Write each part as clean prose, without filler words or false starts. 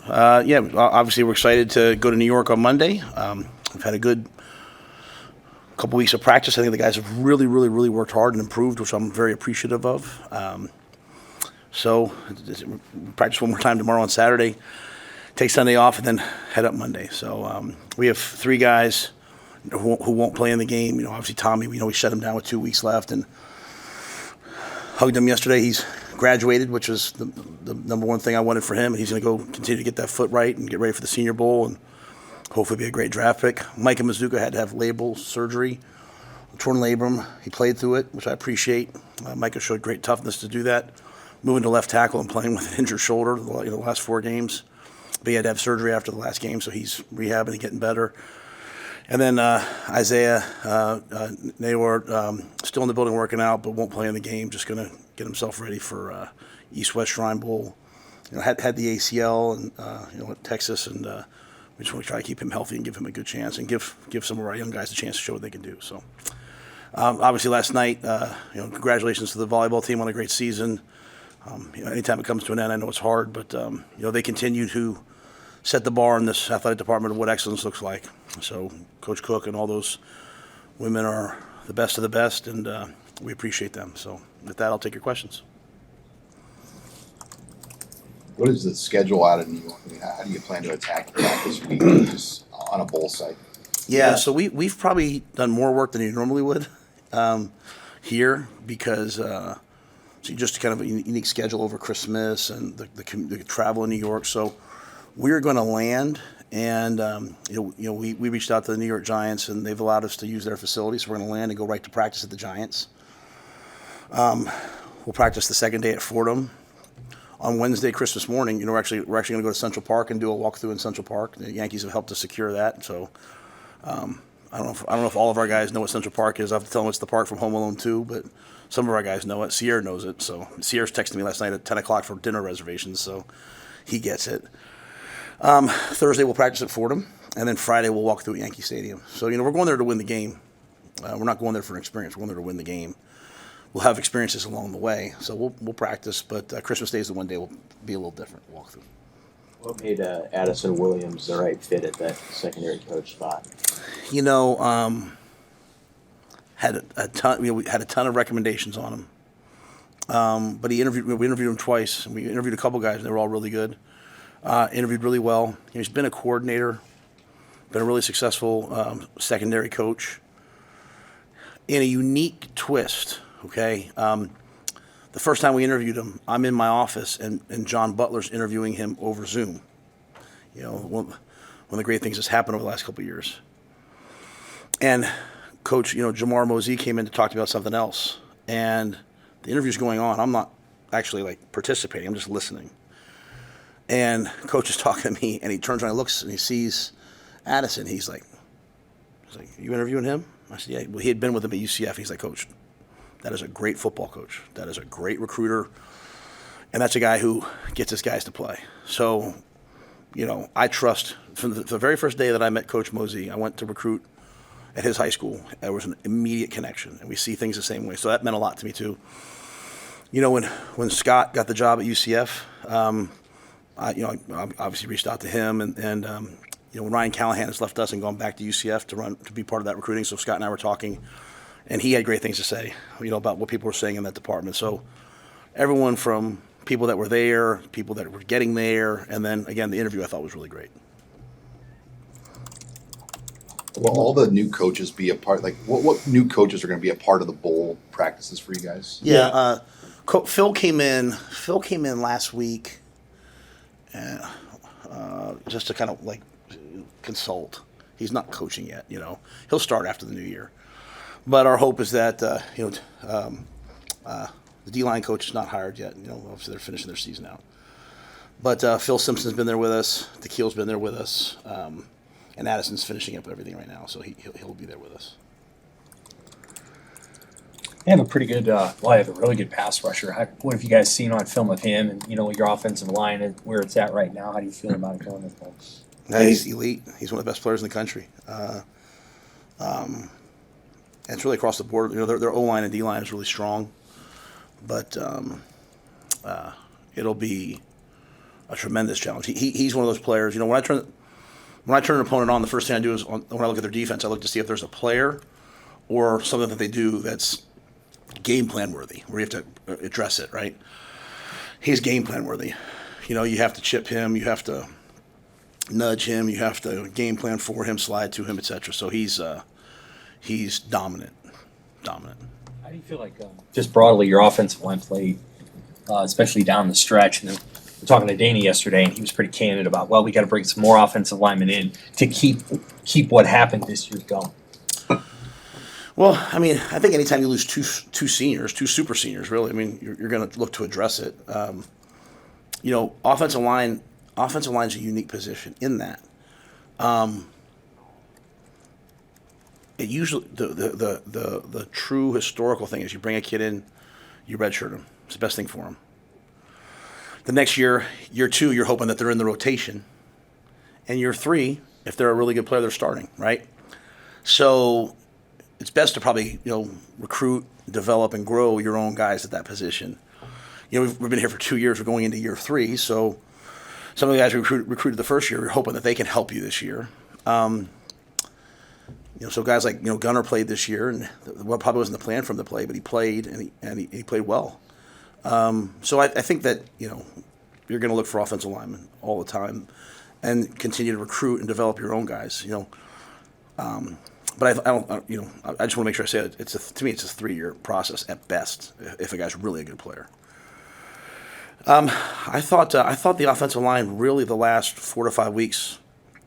Obviously we're excited to go to New York on Monday. We've had a good couple weeks of practice. I think the guys have really, really, really worked hard and improved, which I'm very appreciative of. So practice one more time tomorrow on Saturday, take Sunday off, and then head up Monday. So we have 3 guys who won't play in the game. Obviously Tommy, we shut him down with 2 weeks left and hugged him yesterday. He's graduated, which was the number one thing I wanted for him. He's going to go continue to get that foot right and get ready for the Senior Bowl and hopefully be a great draft pick. Micah Mizuka had to have labral surgery, torn labrum. He played through it, which I appreciate. Micah showed great toughness to do that. Moving to left tackle and playing with an injured shoulder the last 4 games. But he had to have surgery after the last game, so he's rehabbing and getting better. And then Isaiah Naylor, still in the building working out, but won't play in the game. Just going to get himself ready for East-West Shrine Bowl. Had the ACL and at Texas, and we just want to try to keep him healthy and give him a good chance and give some of our young guys a chance to show what they can do. So obviously last night, congratulations to the volleyball team on a great season. Anytime it comes to an end, I know it's hard, but they continue to set the bar in this athletic department of what excellence looks like. So Coach Cook and all those women are the best of the best, and we appreciate them. So with that, I'll take your questions. What is the schedule out of New York? I mean, how do you plan to attack that this week, just on a bowl site? Yeah, so we've probably done more work than you normally would here because so just kind of a unique schedule over Christmas and the travel in New York. So we're going to land, and we reached out to the New York Giants, and they've allowed us to use their facilities. So we're going to land and go right to practice at the Giants. We'll practice the second day at Fordham. On Wednesday, Christmas morning, we're actually going to go to Central Park and do a walkthrough in Central Park. The Yankees have helped us secure that. So I don't know if all of our guys know what Central Park is. I have to tell them it's the park from Home Alone 2, but some of our guys know it. Sierra knows it. So Sierra's texted me last night at 10 o'clock for dinner reservations, so he gets it. Thursday we'll practice at Fordham, and then Friday we'll walk through Yankee Stadium. So we're going there to win the game. We're not going there for an experience. We're going there to win the game. We'll have experiences along the way, so we'll practice. But Christmas Day is the one day will be a little different walkthrough. What made Addison Williams the right fit at that secondary coach spot? Had a ton. We had a ton of recommendations on him, but we interviewed him twice. And we interviewed a couple guys, and they were all really good. Interviewed really well. He's been a coordinator, been a really successful secondary coach. In a unique twist, okay? The first time we interviewed him, I'm in my office, and John Butler's interviewing him over Zoom. One of the great things that's happened over the last couple of years. And Coach, Jamar Mosey came in to talk to me about something else. And the interview's going on. I'm not actually, participating. I'm just listening. And Coach is talking to me, and he turns around and looks, and he sees Addison. He's like, you interviewing him? I said, yeah. Well, he had been with him at UCF. He's like, Coach, that is a great football coach. That is a great recruiter. And that's a guy who gets his guys to play. So, I trust. From the very first day that I met Coach Mosey, I went to recruit at his high school. There was an immediate connection, and we see things the same way. So that meant a lot to me, too. When Scott got the job at UCF, I obviously reached out to him, and when Ryan Callahan has left us and gone back to UCF to be part of that recruiting, so Scott and I were talking, and he had great things to say, about what people were saying in that department. So everyone from people that were there, people that were getting there, and then again the interview I thought was really great. Will all the new coaches be a part? What new coaches are going to be a part of the bowl practices for you guys? Yeah, Phil came in last week, just to kind of consult. He's not coaching yet. He'll start after the new year. But our hope is that the D-line coach is not hired yet. Obviously they're finishing their season out. But Phil Simpson's been there with us. Tequil's been there with us. And Addison's finishing up everything right now, so he'll be there with us. They have a pretty good, I have a really good pass rusher. What have you guys seen on film of him and, your offensive line and where it's at right now? How do you feel about it going this way? He's elite. He's one of the best players in the country. And it's really across the board. Their O-line and D-line is really strong. But it'll be a tremendous challenge. He's one of those players. You know, when I turn an opponent on, the first thing I do is when I look at their defense, I look to see if there's a player or something that they do that's game plan worthy, where you have to address it, right? He's game plan worthy. You know, you have to chip him, you have to nudge him, you have to game plan for him, slide to him, etc. So he's dominant. How do you feel like, just broadly, your offensive line played, especially down the stretch? And then we're talking to Danny yesterday, and he was pretty candid about, well, we got to bring some more offensive linemen in to keep what happened this year going. Well, I mean, I think anytime you lose two seniors, two super seniors, really, I mean, you're going to look to address it. You know, offensive line's a unique position in that. It usually the true historical thing is you bring a kid in, you redshirt him. It's the best thing for him. The next year 2, you're hoping that they're in the rotation, and year 3, if they're a really good player, they're starting, right? So it's best to probably, you know, recruit, develop, and grow your own guys at that position. You know, we've been here for 2 years. We're going into year 3, so some of the guys we recruited the first year, we're hoping that they can help you this year. You know, so guys like, you know, Gunnar played this year, and well, probably wasn't the plan for him to play, but he played, and he played well. So I think that, you know, you're going to look for offensive linemen all the time, and continue to recruit and develop your own guys. You know, but I don't, you know, I just want to make sure I say it. To me, it's a 3-year process at best if a guy's really a good player. I thought the offensive line really the last 4 to 5 weeks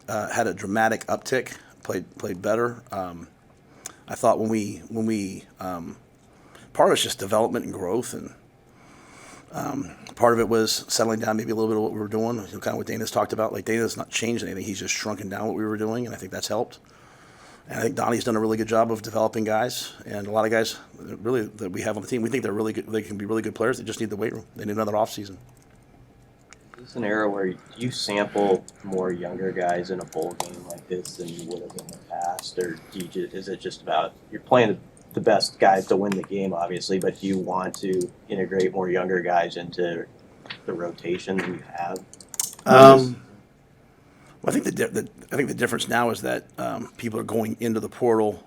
had a dramatic uptick. Played better. I thought when we part of it's just development and growth, and part of it was settling down maybe a little bit of what we were doing. You know, kind of what Dana's talked about. Like, Dana's not changed anything; he's just shrunken down what we were doing, and I think that's helped. And I think Donnie's done a really good job of developing guys, and a lot of guys really that we have on the team, we think they're really good. They can be really good players. They just need the weight room. They need another off season. Is this an era where you sample more younger guys in a bowl game like this than you would have in the past, or is it just about you're playing the best guys to win the game, obviously, but do you want to integrate more younger guys into the rotation than you have? Well, I think the difference now is that people are going into the portal,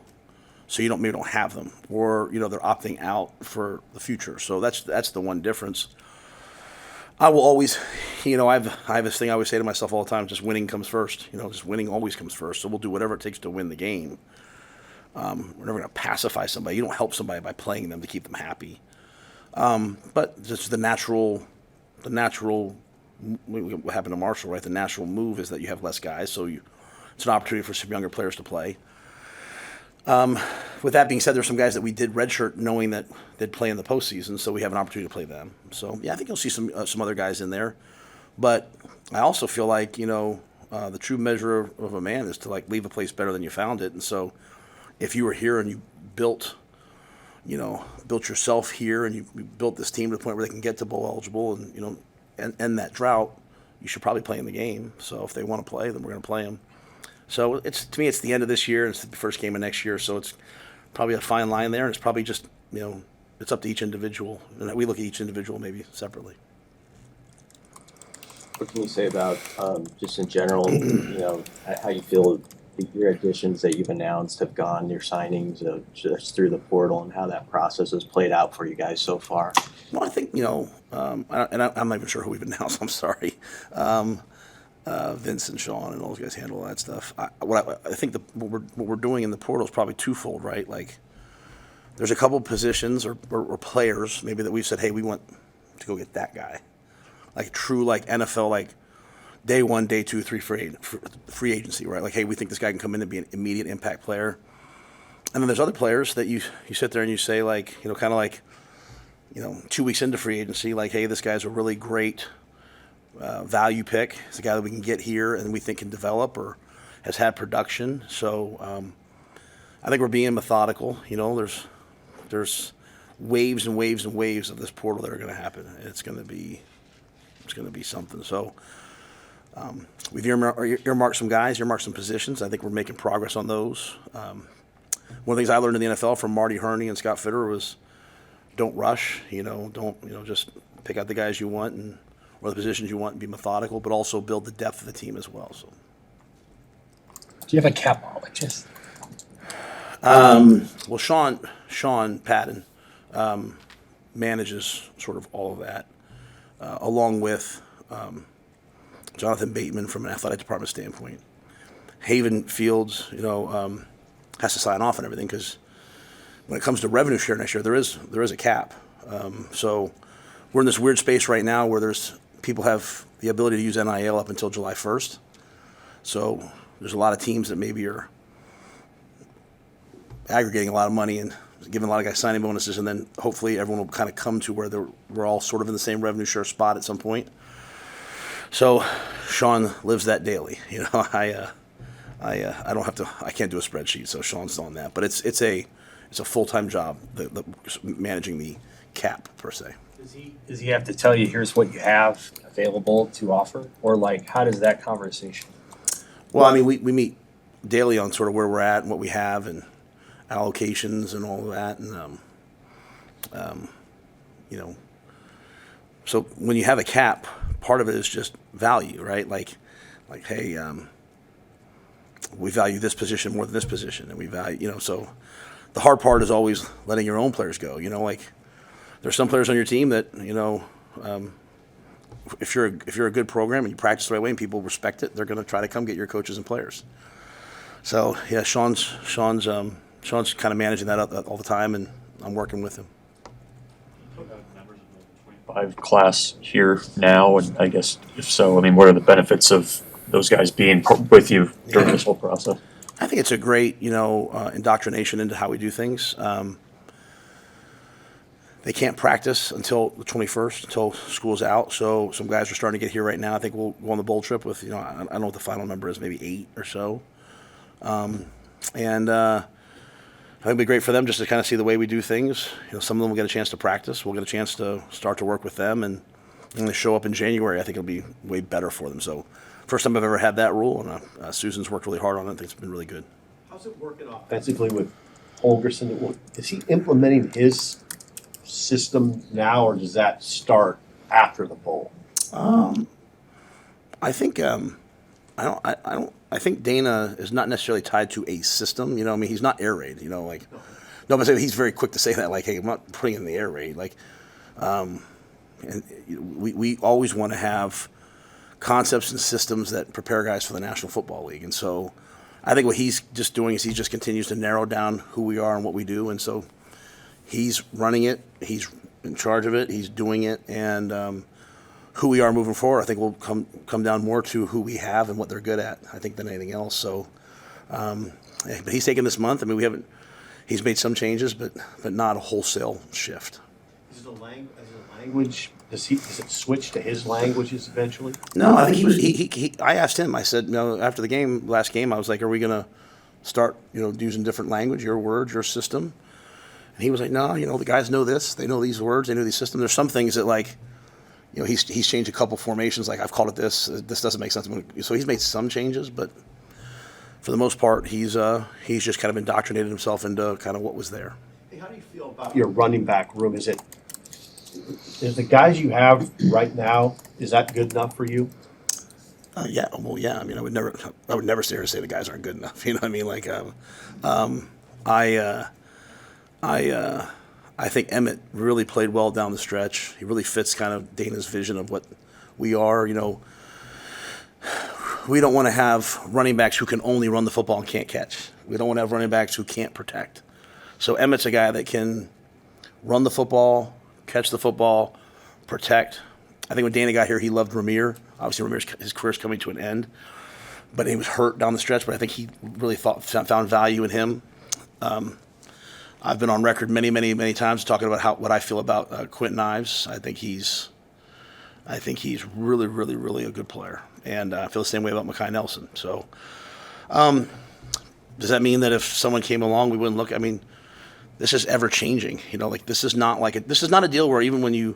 so maybe don't have them, or you know they're opting out for the future. So that's the one difference. I will always, you know, I have this thing I always say to myself all the time: just winning comes first. You know, just winning always comes first. So we'll do whatever it takes to win the game. We're never going to pacify somebody. You don't help somebody by playing them to keep them happy. But just the natural. What happened to Marshall, right? The natural move is that you have less guys, so it's an opportunity for some younger players to play. With that being said, there's some guys that we did redshirt knowing that they'd play in the postseason, so we have an opportunity to play them. So yeah, I think you'll see some other guys in there, but I also feel like, you know, the true measure of a man is to like leave a place better than you found it. And so if you were here and you built yourself here, and you built this team to the point where they can get to bowl eligible, and you know, end that drought, you should probably play in the game. So if they want to play, then we're going to play them. So to me, it's the end of this year, and it's the first game of next year. So it's probably a fine line there, and it's probably just, you know, it's up to each individual, and we look at each individual maybe separately. What can you say about just in general, you know, how you feel your additions that you've announced have gone, your signings just through the portal, and how that process has played out for you guys so far? Well, I think, you know, I'm not even sure who we've announced. I'm sorry. Vince and Sean and all those guys handle all that stuff. I think what we're doing in the portal is probably twofold, right? Like, there's a couple positions or players maybe that we've said, hey, we want to go get that guy, like true like NFL like day 1, day 2, 3 free agency, right? Like, hey, we think this guy can come in and be an immediate impact player. And then there's other players that you sit there and you say, like, you know, kind of like, you know, 2 weeks into free agency, like, hey, this guy's a really great value pick. It's a guy that we can get here and we think can develop or has had production. So I think we're being methodical. You know, there's waves and waves and waves of this portal that are going to happen. It's going to be something. So we've earmarked some guys, earmarked some positions. I think we're making progress on those. One of the things I learned in the NFL from Marty Herney and Scott Fitterer was don't rush. Don't just pick out the guys you want or the positions you want and be methodical, but also build the depth of the team as well. So, Do you have a capologist? well, Sean Patton manages sort of all of that, along with Jonathan Bateman from an athletic department standpoint. Haven Fields, has to sign off on everything because when it comes to revenue share next year, there is a cap. So we're in this weird space right now where people have the ability to use NIL up until July 1st. So there's a lot of teams that maybe are aggregating a lot of money and giving a lot of guys signing bonuses, and then hopefully everyone will kind of come to where we're all sort of in the same revenue share spot at some point. So Sean lives that daily. I don't have to. I can't do a spreadsheet, so Sean's on that. But it's a full-time job, the managing the cap per se. Does he have to tell you, here's what you have available to offer? Or, how does that conversation? Well, I mean, we meet daily on sort of where we're at and what we have and allocations and all of that. And, so when you have a cap, part of it is just value, right? Like, hey, we value this position more than this position. And we value, so the hard part is always letting your own players go. There's some players on your team that, if you're a good program and you practice the right way and people respect it, they're going to try to come get your coaches and players. So yeah, Sean's kind of managing that all the time, and I'm working with him. Members of the 25 class here now, and I guess if so, I mean, what are the benefits of those guys being with you during this whole process? I think it's a great, indoctrination into how we do things. They can't practice until the 21st, until school's out. So some guys are starting to get here right now. I think we'll go on the bowl trip with, I don't know what the final number is, maybe 8 or so. And I think it'll be great for them just to kind of see the way we do things. Some of them will get a chance to practice. We'll get a chance to start to work with them. And when they show up in January, I think it'll be way better for them. So first time I've ever had that rule, and Susan's worked really hard on it. I think it's been really good. How's it working offensively with Holgerson? Is he implementing his system now, or does that start after the bowl? I think I think Dana is not necessarily tied to a system. He's not air raid. No, but he's very quick to say that. Hey, I'm not putting in the air raid. And we always want to have concepts and systems that prepare guys for the National Football League. And so I think what he's just doing is he just continues to narrow down who we are and what we do. And so he's running it. He's in charge of it. He's doing it. And who we are moving forward, I think will come down more to who we have and what they're good at, I think, than anything else. So, but he's taken this month. I mean, he's made some changes, but not a wholesale shift. Is it a language? Does it switch to his languages eventually? No, I think he I asked him. I said, after the last game, I was like, are we going to start, using different language, your words, your system? And he was like, no, the guys know this. They know these words. They know these systems. There's some things that he's changed a couple formations. I've called it this. This doesn't make sense. So he's made some changes, but for the most part, he's just kind of indoctrinated himself into kind of what was there. Hey, how do you feel about your running back room? Is the guys you have right now, is that good enough for you? Yeah. Well, yeah. I mean, I would never sit here and say the guys aren't good enough. You know what I mean? I think Emmett really played well down the stretch. He really fits kind of Dana's vision of what we are. We don't want to have running backs who can only run the football and can't catch. We don't want to have running backs who can't protect. So Emmett's a guy that can run the football, catch the football, protect. I think when Dana got here, he loved Ramir. Obviously, his career's coming to an end, but he was hurt down the stretch. But I think he really found value in him. I've been on record many, many, many times talking about what I feel about Quentin Ives. I think he's really, really, really a good player, and I feel the same way about Mekhi Nelson. So, does that mean that if someone came along, we wouldn't look? I mean, this is ever changing. This is not this is not a deal where even when you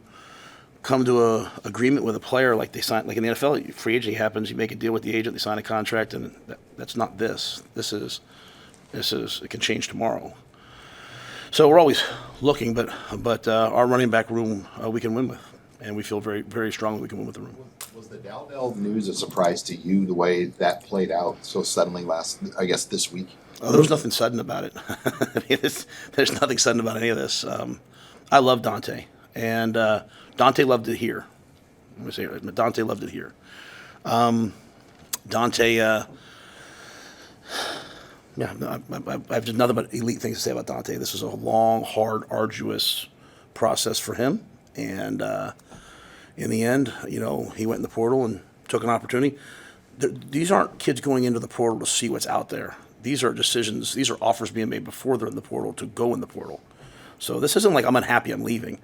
come to a agreement with a player, like they sign, like in the NFL, free agency happens, you make a deal with the agent, they sign a contract, and that's not this. This is it can change tomorrow. So we're always looking, but our running back room we can win with. and we feel very, very strongly we can win with the room. Was the Dowdell news a surprise to you the way that played out so suddenly this week? Oh, there was nothing sudden about it. I mean, there's nothing sudden about any of this. I love Dante, and Dante loved it here. Let me say it. Dante loved it here. Dante, yeah, I have just nothing but elite things to say about Dante. This was a long, hard, arduous process for him, and in the end, he went in the portal and took an opportunity. These aren't kids going into the portal to see what's out there. These are decisions. These are offers being made before they're in the portal to go in the portal. So this isn't like I'm unhappy, I'm leaving.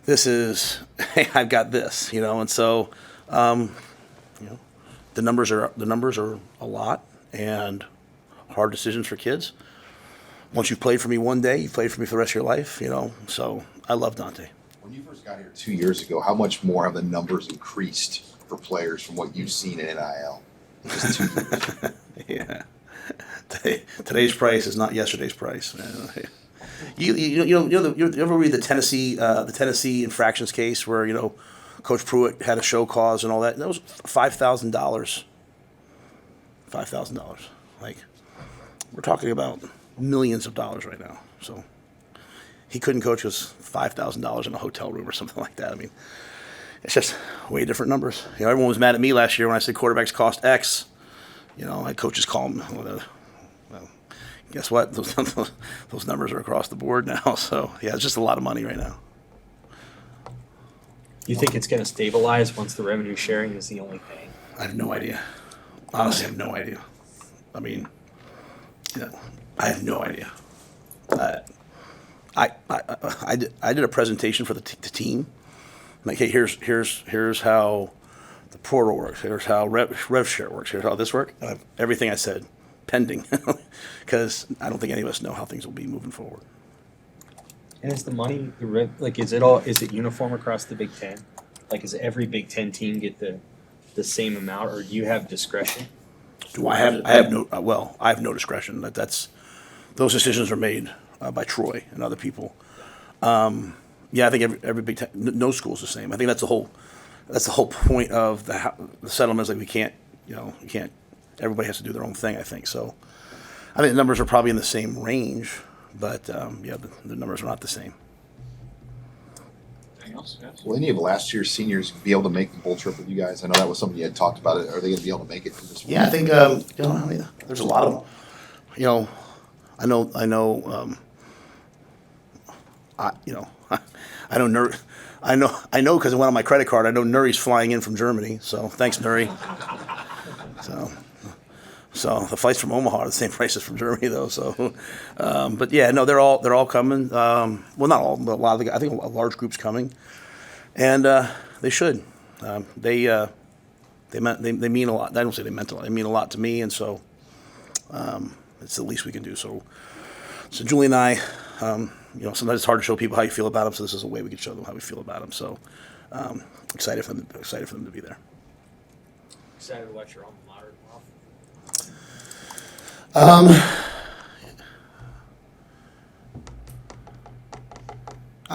This is, hey, I've got this, and so, the numbers are a lot and hard decisions for kids. Once you've played for me one day, you've played for me for the rest of your life, So I love Dante. When you first got here 2 years ago, how much more have the numbers increased for players from what you've seen in NIL? In just 2 years. Yeah. Today's price is not yesterday's price. You ever read the Tennessee infractions case where Coach Pruitt had a show cause and all that? That was $5,000. $5,000. Like, we're talking about millions of dollars right now. So he couldn't coach us $5,000 in a hotel room or something like that. I mean, it's just way different numbers. Everyone was mad at me last year when I said quarterbacks cost X. I had coaches call them. Well, guess what? Those numbers are across the board now. So yeah, it's just a lot of money right now. You think it's going to stabilize once the revenue sharing is the only thing? I have no idea. Honestly, I have no idea. I mean, I have no idea. I did a presentation for the team. Like, hey, here's how the portal works. Here's how rev share works. Here's how this works. Everything I said, pending, because I don't think any of us know how things will be moving forward. And is the money is it uniform across the Big Ten? Like, does every Big Ten team get the same amount, or do you have discretion? Do I have? I have no. I have no discretion. Those decisions are made by Troy and other people. Yeah, I think every Big Ten, no school is the same. I think that's the whole point of the settlements. Like, we can't, you can't. Everybody has to do their own thing, I think. So I think the numbers are probably in the same range, but yeah, the numbers are not the same. Anything else? Yes. Will any of last year's seniors be able to make the bowl trip with you guys? I know that was something you had talked about. Are they going to be able to make it for this one? Yeah, I think I mean, there's a lot of them. I know. I know because it went on my credit card. I know Nuri's flying in from Germany, so thanks, Nuri. So the flights from Omaha are the same prices from Germany, though. So, but yeah, no, they're all coming. Well, not all, but a lot of I think a large group's coming, and they should. They mean a lot. I don't say they meant a lot. They mean a lot to me, and so it's the least we can do. So Julie and I, sometimes it's hard to show people how you feel about them. So this is a way we can show them how we feel about them. So excited for them to be there. Excited to watch your alma mater I'm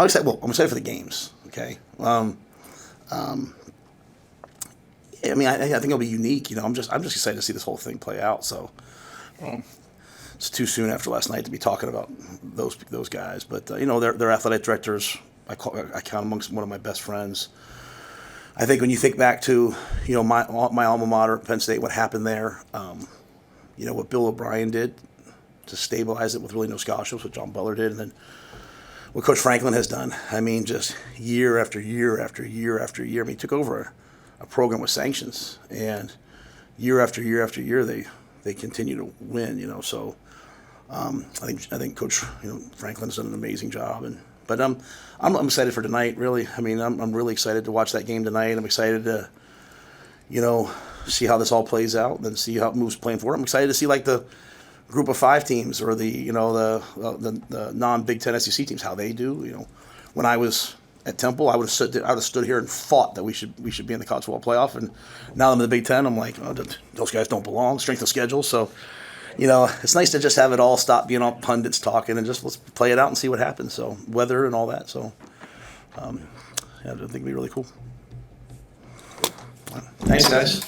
excited for the games. Okay. I mean, I think it'll be unique. I'm just excited to see this whole thing play out. So it's too soon after last night to be talking about those guys. But they're athletic directors. I count amongst one of my best friends. I think when you think back to my alma mater, Penn State, what happened there, what Bill O'Brien did to stabilize it with really no scholarships, what John Butler did, and then what Coach Franklin has done. I mean, just year after year after year after year. I mean, he took over a program with sanctions, and year after year after year, they continue to win. So I think Coach Franklin's done an amazing job, but I'm excited for tonight. Really, I mean, I'm really excited to watch that game tonight. I'm excited to see how this all plays out, and then see how it moves playing forward. I'm excited to see like the Group of 5 teams or the non-Big Ten SEC teams, how they do. When I was at Temple, I would have stood here and fought that we should be in the college football playoff. And now I'm in the Big Ten, I'm like, those guys don't belong. Strength of schedule. So, it's nice to just have it all stop being all pundits talking and just let's play it out and see what happens. So weather and all that. So, I think it'd be really cool. Thanks, guys.